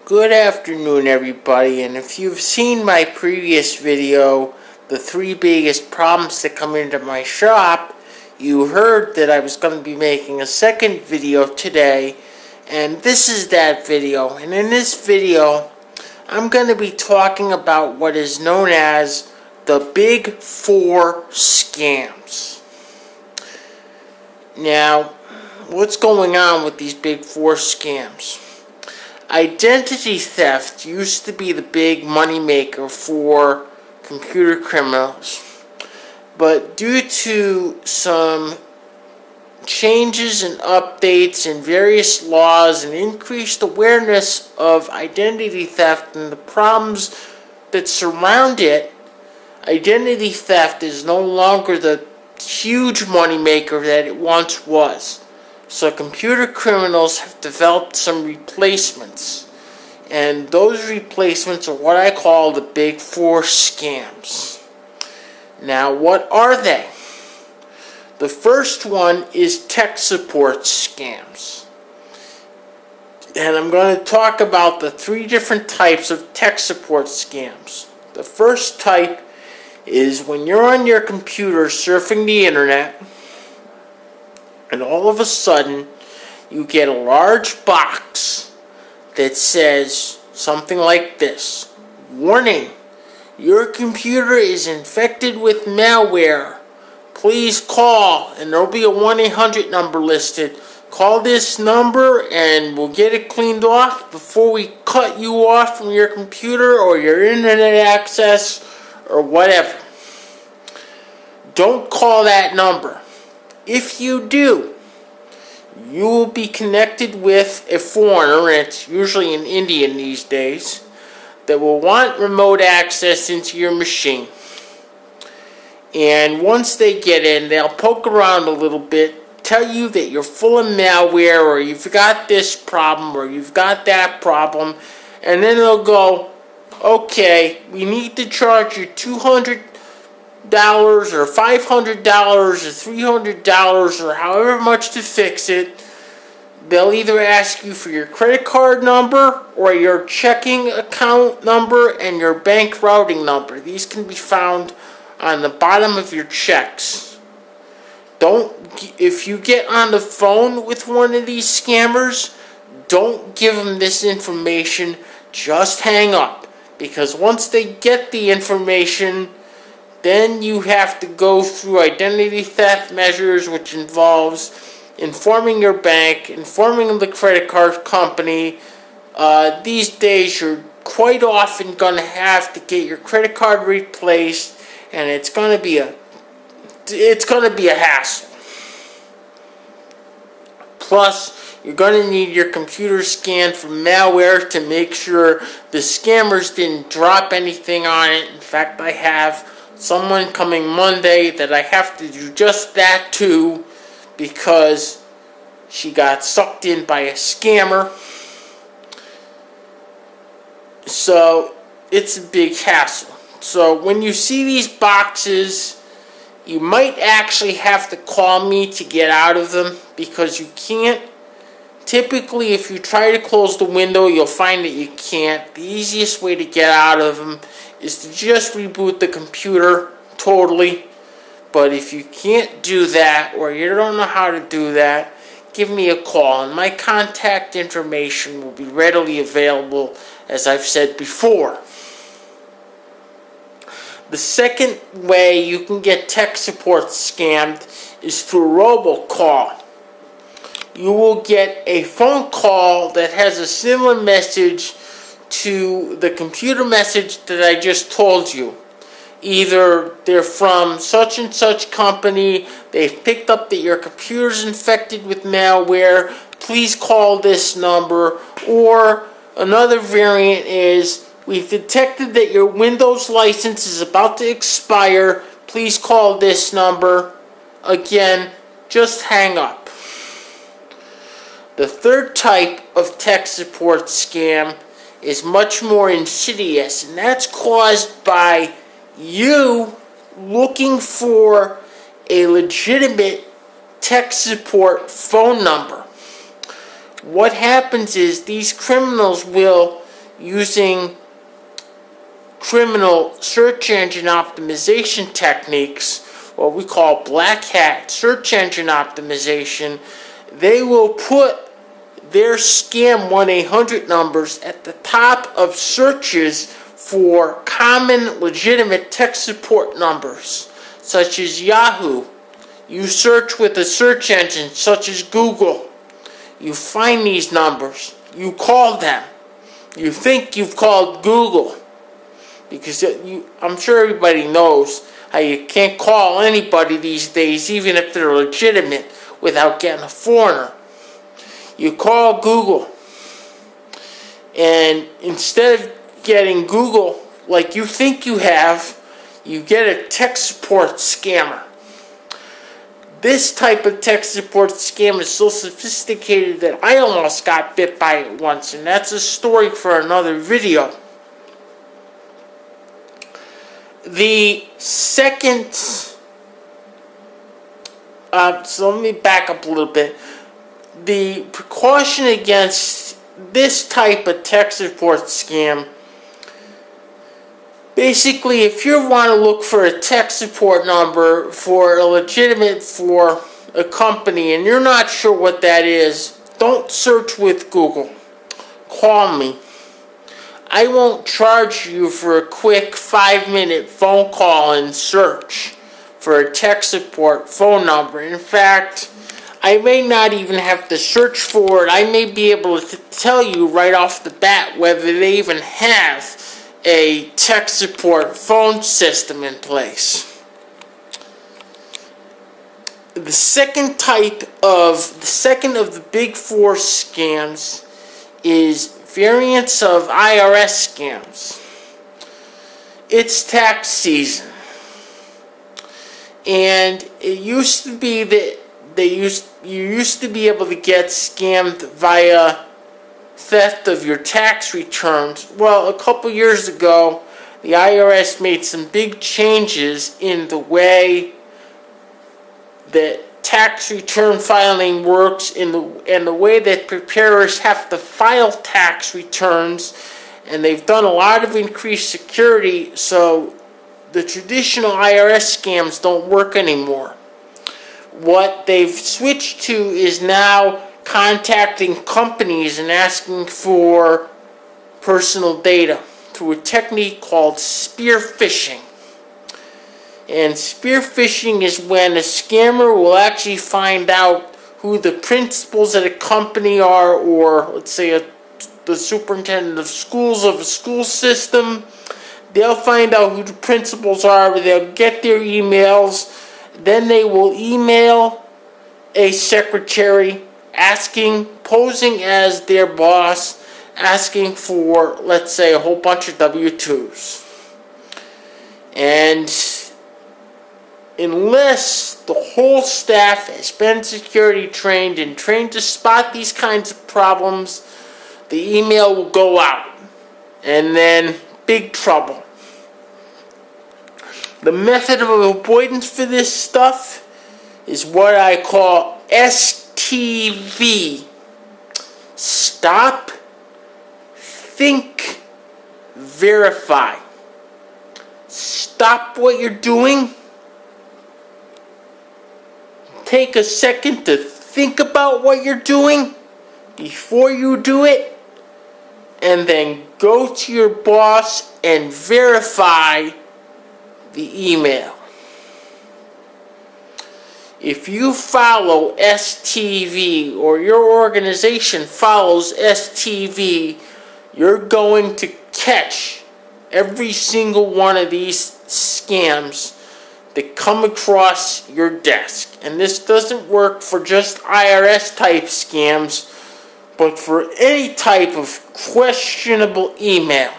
Good afternoon, everybody, and if you've seen my previous video, the 3 biggest problems that come into my shop, you heard that I was going to be making a second video today, and this is that video. And in this video, I'm going to be talking about what is known as the Big 4 scams. Now, what's going on with these Big 4 scams? Identity theft used to be the big moneymaker for computer criminals, but due to some changes and updates in various laws and increased awareness of identity theft and the problems that surround it, identity theft is no longer the huge moneymaker that it once was. So computer criminals have developed some replacements, and those replacements are what I call the Big 4 scams. Now, what are they? The first one is tech support scams. And I'm going to talk about the 3 different types of tech support scams. The first type is when you're on your computer surfing the internet, and all of a sudden, you get a large box that says something like this: "Warning, your computer is infected with malware. Please call," and there'll be a 1-800 number listed. "Call this number and we'll get it cleaned off before we cut you off from your computer or your internet access or whatever." Don't call that number. If you do, you will be connected with a foreigner, and it's usually an Indian these days, that will want remote access into your machine. And once they get in, they'll poke around a little bit, tell you that you're full of malware, or you've got this problem, or you've got that problem, and then they'll go, "Okay, we need to charge you $200 or $500 or $300 or however much to fix it." They'll either ask you for your credit card number or your checking account number and your bank routing number. These can be found on the bottom of your checks. If you get on the phone with one of these scammers, don't give them this information. Just hang up, because once they get the information, then you have to go through identity theft measures, which involves informing your bank, informing the credit card company. These days, you're quite often going to have to get your credit card replaced, and it's going to be a hassle. Plus, you're going to need your computer scanned for malware to make sure the scammers didn't drop anything on it. In fact, I have someone coming Monday that I have to do just that to, because she got sucked in by a scammer. So it's a big hassle. So when you see these boxes, you might actually have to call me to get out of them, because you can't. Typically, if you try to close the window, you'll find that you can't. The easiest way to get out of them is to just reboot the computer totally. But if you can't do that, or you don't know how to do that, give me a call, and my contact information will be readily available, as I've said before. The second way you can get tech support scammed is through robocall. You will get a phone call that has a similar message to the computer message that I just told you. Either they're from such and such company, they've picked up that your computer's infected with malware, please call this number, or another variant is, we've detected that your Windows license is about to expire, please call this number. Again, just hang up. The third type of tech support scam is much more insidious, and that's caused by you looking for a legitimate tech support phone number. What happens is these criminals will using criminal search engine optimization techniques, what we call black hat search engine optimization. They will put their scam 1-800 numbers at the top of searches for common legitimate tech support numbers, such as Yahoo. You search with a search engine such as Google. You find these numbers. You call them. You think you've called Google. Because I'm sure everybody knows how you can't call anybody these days, even if they're legitimate, without getting a foreigner. You call Google, and instead of getting Google like you think you have, you get a tech support scammer. This type of tech support scam is so sophisticated that I almost got bit by it once, and that's a story for another video. The second, so let me back up a little bit. The precaution against this type of tech support scam, basically, if you want to look for a tech support number for a company and you're not sure what that is, don't search with Google. Call me. I won't charge you for a quick 5-minute phone call and search for a tech support phone number. In fact, I may not even have to search for it. I may be able to tell you right off the bat whether they even have a tech support phone system in place. The second of the big four scams is variants of IRS scams. It's tax season. And it used to be that you used to be able to get scammed via theft of your tax returns. Well, a couple years ago, the IRS made some big changes in the way that tax return filing works and the way that preparers have to file tax returns, and they've done a lot of increased security, so the traditional IRS scams don't work anymore. What they've switched to is now contacting companies and asking for personal data through a technique called spear phishing. And spear phishing is when a scammer will actually find out who the principals at a company are, or let's say the superintendent of schools of a school system. They'll find out who the principals are, they'll get their emails, then they will email a secretary posing as their boss, asking for, let's say, a whole bunch of W-2s. And unless the whole staff has been security trained and trained to spot these kinds of problems, the email will go out. And then big trouble. The method of avoidance for this stuff is what I call STV. Stop, think, verify. Stop what you're doing. Take a second to think about what you're doing before you do it. And then go to your boss and verify the email. If you follow STV or your organization follows STV, you're going to catch every single one of these scams that come across your desk. And this doesn't work for just IRS type scams, but for any type of questionable email.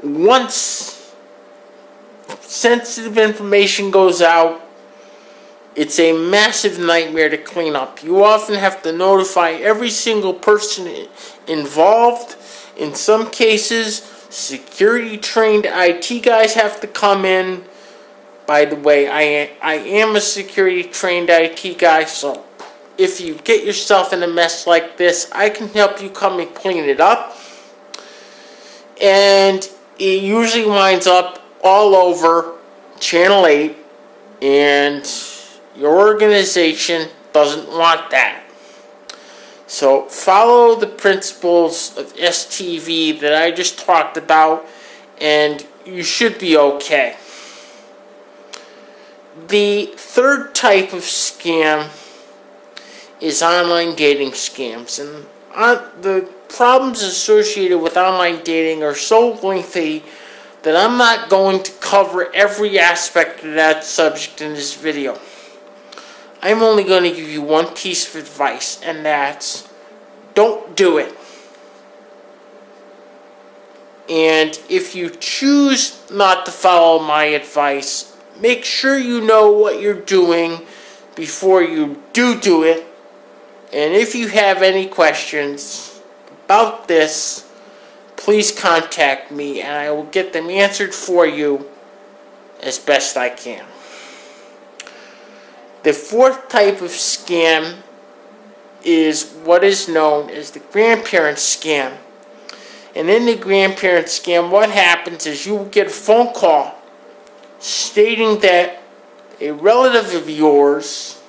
Once sensitive information goes out, it's a massive nightmare to clean up. You often have to notify every single person involved. In some cases, security-trained IT guys have to come in. By the way, I am a security-trained IT guy, so if you get yourself in a mess like this, I can help you come and clean it up. And it usually winds up all over Channel 8, and your organization doesn't want that. So follow the principles of STV that I just talked about, and you should be okay. The third type of scam is online dating scams, and the problems associated with online dating are so lengthy that I'm not going to cover every aspect of that subject in this video. I'm only going to give you one piece of advice, and that's don't do it. And if you choose not to follow my advice, make sure you know what you're doing before you do it. And if you have any questions about this, please contact me and I will get them answered for you as best I can. The fourth type of scam is what is known as the grandparent scam. And in the grandparent scam, what happens is you will get a phone call stating that a relative of yours,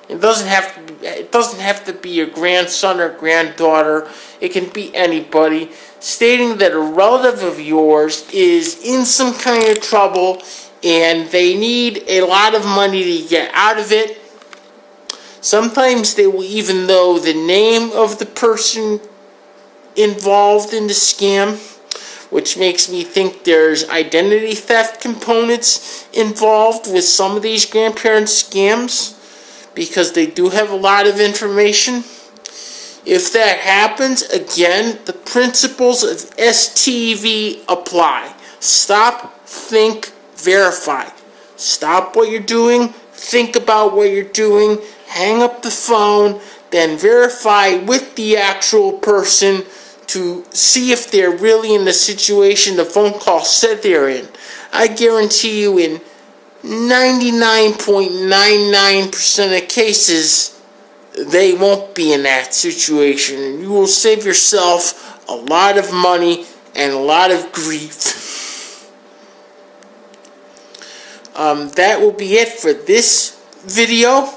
it doesn't have to be your grandson or granddaughter, it can be anybody, stating that a relative of yours is in some kind of trouble and they need a lot of money to get out of it. Sometimes they will even know the name of the person involved in the scam, which makes me think there's identity theft components involved with some of these grandparent scams, because they do have a lot of information. If that happens, again, the principles of STV apply. Stop, think, verify. Stop what you're doing, think about what you're doing, hang up the phone, then verify with the actual person to see if they're really in the situation the phone call said they're in. I guarantee you in 99.99% of cases, they won't be in that situation. And you will save yourself a lot of money and a lot of grief. That will be it for this video.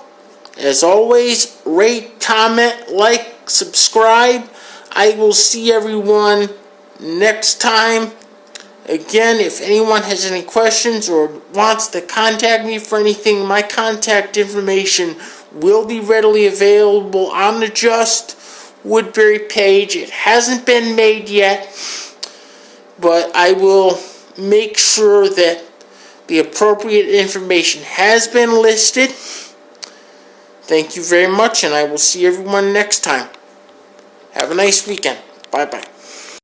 As always, rate, comment, like, subscribe. I will see everyone next time. Again, if anyone has any questions or wants to contact me for anything, my contact information will be readily available on the Just Woodbury page. It hasn't been made yet, but I will make sure that the appropriate information has been listed. Thank you very much, and I will see everyone next time. Have a nice weekend. Bye-bye.